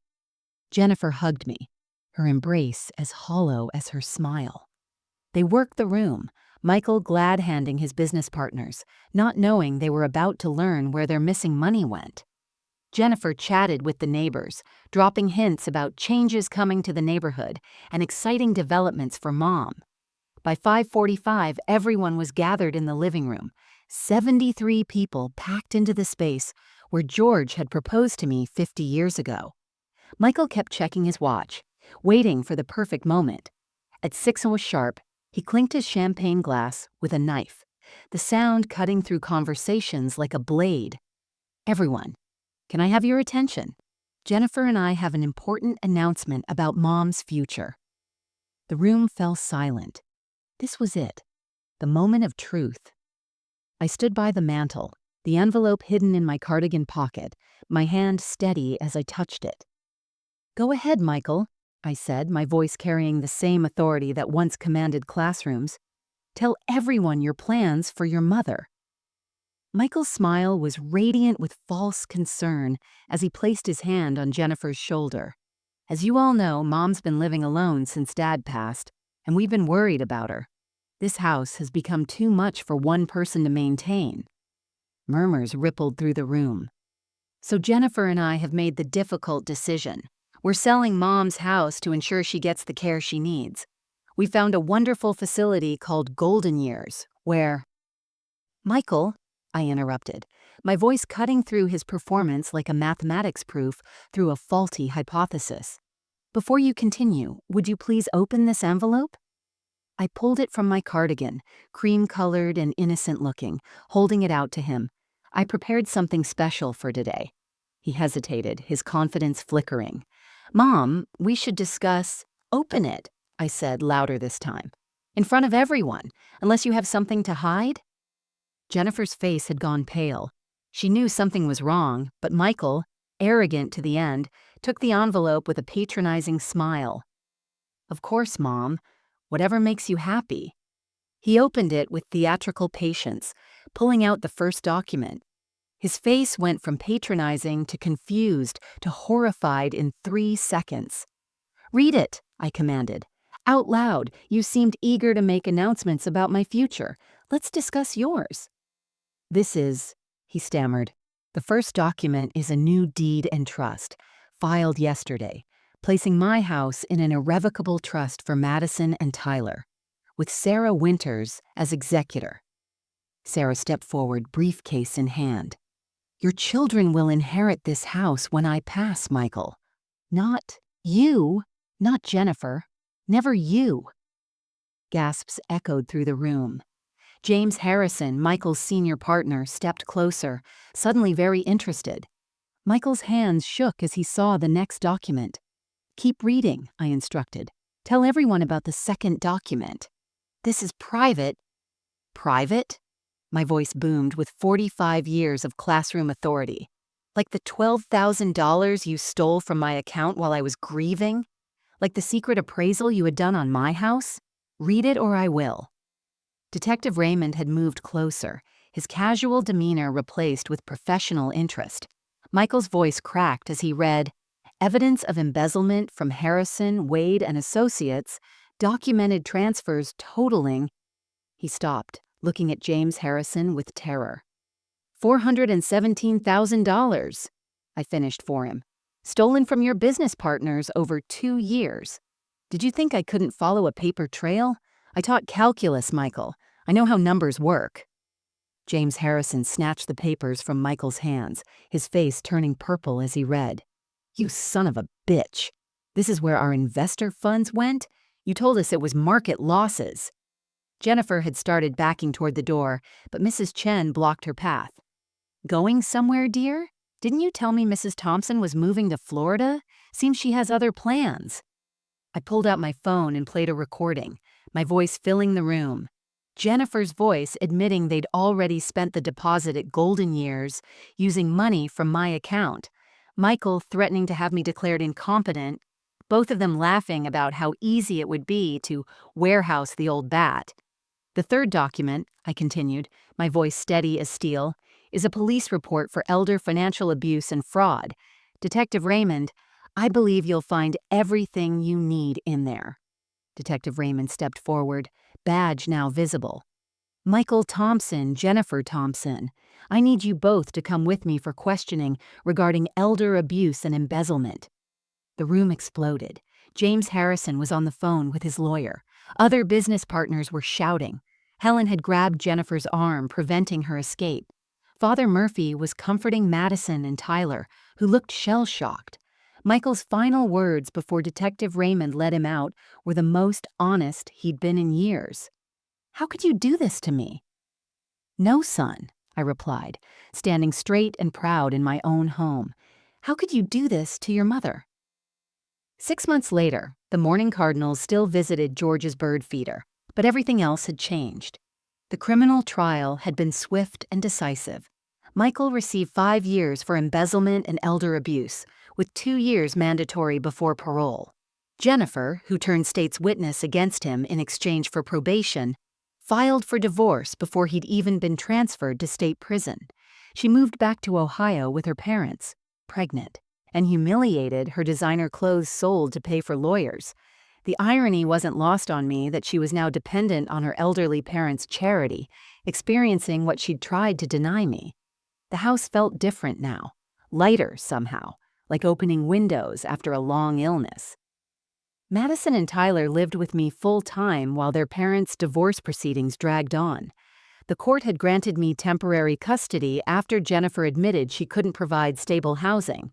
Jennifer hugged me, her embrace as hollow as her smile. They worked the room, Michael glad-handing his business partners, not knowing they were about to learn where their missing money went. Jennifer chatted with the neighbors, dropping hints about changes coming to the neighborhood and exciting developments for Mom. By 5:45, everyone was gathered in the living room, 73 people packed into the space where George had proposed to me 50 years ago. Michael kept checking his watch, waiting for the perfect moment. At 6:00 sharp, he clinked his champagne glass with a knife, the sound cutting through conversations like a blade. "Everyone, can I have your attention? Jennifer and I have an important announcement about Mom's future." The room fell silent. This was it, the moment of truth. I stood by the mantel, the envelope hidden in my cardigan pocket, my hand steady as I touched it. "Go ahead, Michael," I said, my voice carrying the same authority that once commanded classrooms. "Tell everyone your plans for your mother." Michael's smile was radiant with false concern as he placed his hand on Jennifer's shoulder. "As you all know, Mom's been living alone since Dad passed, and we've been worried about her. This house has become too much for one person to maintain." Murmurs rippled through the room. "So Jennifer and I have made the difficult decision. We're selling Mom's house to ensure she gets the care she needs. We found a wonderful facility called Golden Years, where—" "Michael," I interrupted, my voice cutting through his performance like a mathematics proof through a faulty hypothesis. "Before you continue, would you please open this envelope?" I pulled it from my cardigan, cream-colored and innocent-looking, holding it out to him. I prepared something special for today. He hesitated, his confidence flickering. "Mom, we should discuss—" "Open it," I said, louder this time. "In front of everyone, unless you have something to hide?" Jennifer's face had gone pale. She knew something was wrong, but Michael, arrogant to the end, took the envelope with a patronizing smile. "Of course, Mom. Whatever makes you happy." He opened it with theatrical patience, pulling out the first document. His face went from patronizing to confused to horrified in 3 seconds. "Read it," I commanded. "Out loud. You seemed eager to make announcements about my future. Let's discuss yours." "This is," he stammered. "The first document is a new deed and trust, filed yesterday, placing my house in an irrevocable trust for Madison and Tyler, with Sarah Winters as executor." Sarah stepped forward, briefcase in hand. "Your children will inherit this house when I pass, Michael. Not you, not Jennifer, never you." Gasps echoed through the room. James Harrison, Michael's senior partner, stepped closer, suddenly very interested. Michael's hands shook as he saw the next document. "Keep reading," I instructed. "Tell everyone about the second document." This is private. Private? My voice boomed with 45 years of classroom authority. Like the $12,000 you stole from my account while I was grieving? Like the secret appraisal you had done on my house? Read it or I will. Detective Raymond had moved closer, his casual demeanor replaced with professional interest. Michael's voice cracked as he read, "Evidence of embezzlement from Harrison, Wade, and Associates, documented transfers totaling—" He stopped, looking at James Harrison with terror. $417,000, I finished for him. Stolen from your business partners over 2 years. Did you think I couldn't follow a paper trail? I taught calculus, Michael. I know how numbers work. James Harrison snatched the papers from Michael's hands, his face turning purple as he read. You son of a bitch. This is where our investor funds went? You told us it was market losses. Jennifer had started backing toward the door, but Mrs. Chen blocked her path. Going somewhere, dear? Didn't you tell me Mrs. Thompson was moving to Florida? Seems she has other plans. I pulled out my phone and played a recording, my voice filling the room. Jennifer's voice admitting they'd already spent the deposit at Golden Years using money from my account. Michael threatening to have me declared incompetent, both of them laughing about how easy it would be to warehouse the old bat. The third document, I continued, my voice steady as steel, is a police report for elder financial abuse and fraud. Detective Raymond, I believe you'll find everything you need in there. Detective Raymond stepped forward, badge now visible. Michael Thompson, Jennifer Thompson, I need you both to come with me for questioning regarding elder abuse and embezzlement. The room exploded. James Harrison was on the phone with his lawyer. Other business partners were shouting. Helen had grabbed Jennifer's arm, preventing her escape. Father Murphy was comforting Madison and Tyler, who looked shell-shocked. Michael's final words before Detective Raymond let him out were the most honest he'd been in years. How could you do this to me? No, son, I replied, standing straight and proud in my own home. How could you do this to your mother? 6 months later, the Morning Cardinals still visited George's bird feeder, but everything else had changed. The criminal trial had been swift and decisive. Michael received 5 years for embezzlement and elder abuse, with 2 years mandatory before parole. Jennifer, who turned state's witness against him in exchange for probation, filed for divorce before he'd even been transferred to state prison. She moved back to Ohio with her parents, pregnant, and humiliated her designer clothes sold to pay for lawyers. The irony wasn't lost on me that she was now dependent on her elderly parents' charity, experiencing what she'd tried to deny me. The house felt different now, lighter somehow, like opening windows after a long illness. Madison and Tyler lived with me full-time while their parents' divorce proceedings dragged on. The court had granted me temporary custody after Jennifer admitted she couldn't provide stable housing.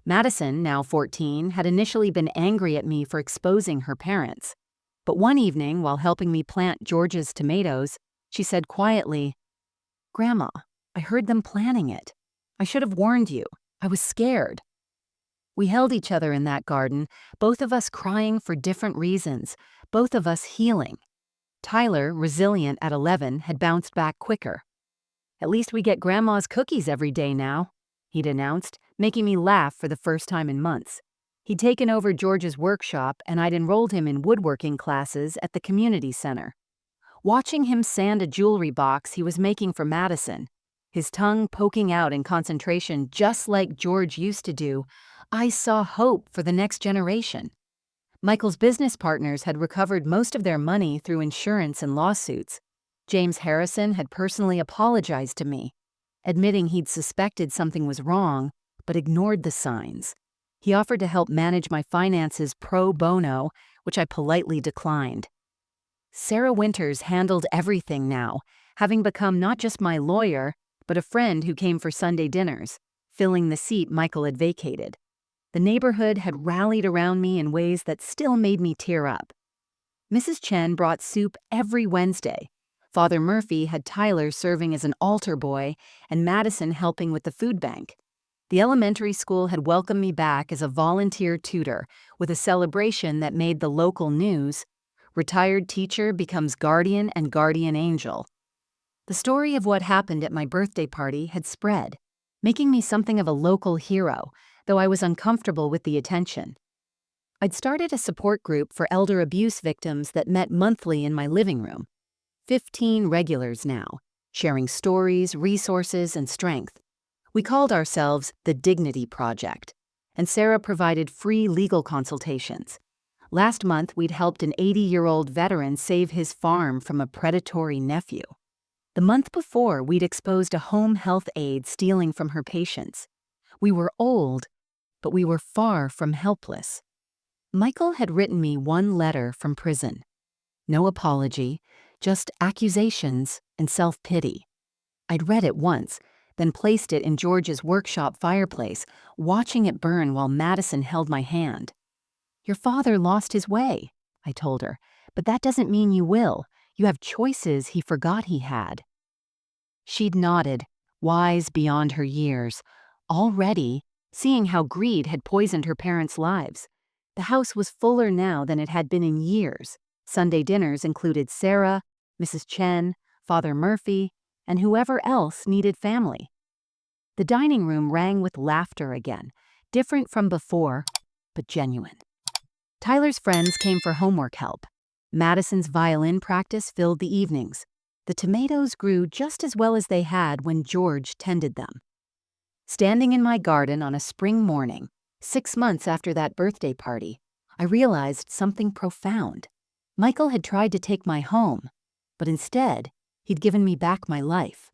Madison, now 14, had initially been angry at me for exposing her parents. But one evening, while helping me plant George's tomatoes, she said quietly, "Grandma, I heard them planning it. I should have warned you. I was scared." We held each other in that garden, both of us crying for different reasons, both of us healing. Tyler, resilient at 11, had bounced back quicker. "At least we get Grandma's cookies every day now," he'd announced, making me laugh for the first time in months. He'd taken over George's workshop, and I'd enrolled him in woodworking classes at the community center. Watching him sand a jewelry box he was making for Madison, his tongue poking out in concentration just like George used to do, I saw hope for the next generation. Michael's business partners had recovered most of their money through insurance and lawsuits. James Harrison had personally apologized to me, admitting he'd suspected something was wrong, but ignored the signs. He offered to help manage my finances pro bono, which I politely declined. Sarah Winters handled everything now, having become not just my lawyer, but a friend who came for Sunday dinners, filling the seat Michael had vacated. The neighborhood had rallied around me in ways that still made me tear up. Mrs. Chen brought soup every Wednesday. Father Murphy had Tyler serving as an altar boy and Madison helping with the food bank. The elementary school had welcomed me back as a volunteer tutor with a celebration that made the local news. Retired teacher becomes guardian and guardian angel. The story of what happened at my birthday party had spread, making me something of a local hero, though I was uncomfortable with the attention. I'd started a support group for elder abuse victims that met monthly in my living room. 15 regulars now, sharing stories, resources, and strength. We called ourselves the Dignity Project, and Sarah provided free legal consultations. Last month, we'd helped an 80-year-old veteran save his farm from a predatory nephew. The month before, we'd exposed a home health aide stealing from her patients. We were old, but we were far from helpless. Michael had written me one letter from prison. No apology, just accusations and self-pity. I'd read it once, then placed it in George's workshop fireplace, watching it burn while Madison held my hand. "Your father lost his way," I told her, "but that doesn't mean you will. You have choices he forgot he had." She'd nodded, wise beyond her years, already seeing how greed had poisoned her parents' lives. The house was fuller now than it had been in years. Sunday dinners included Sarah, Mrs. Chen, Father Murphy, and whoever else needed family. The dining room rang with laughter again, different from before, but genuine. Tyler's friends came for homework help. Madison's violin practice filled the evenings. The tomatoes grew just as well as they had when George tended them. Standing in my garden on a spring morning, 6 months after that birthday party, I realized something profound. Michael had tried to take my home, but instead, he'd given me back my life.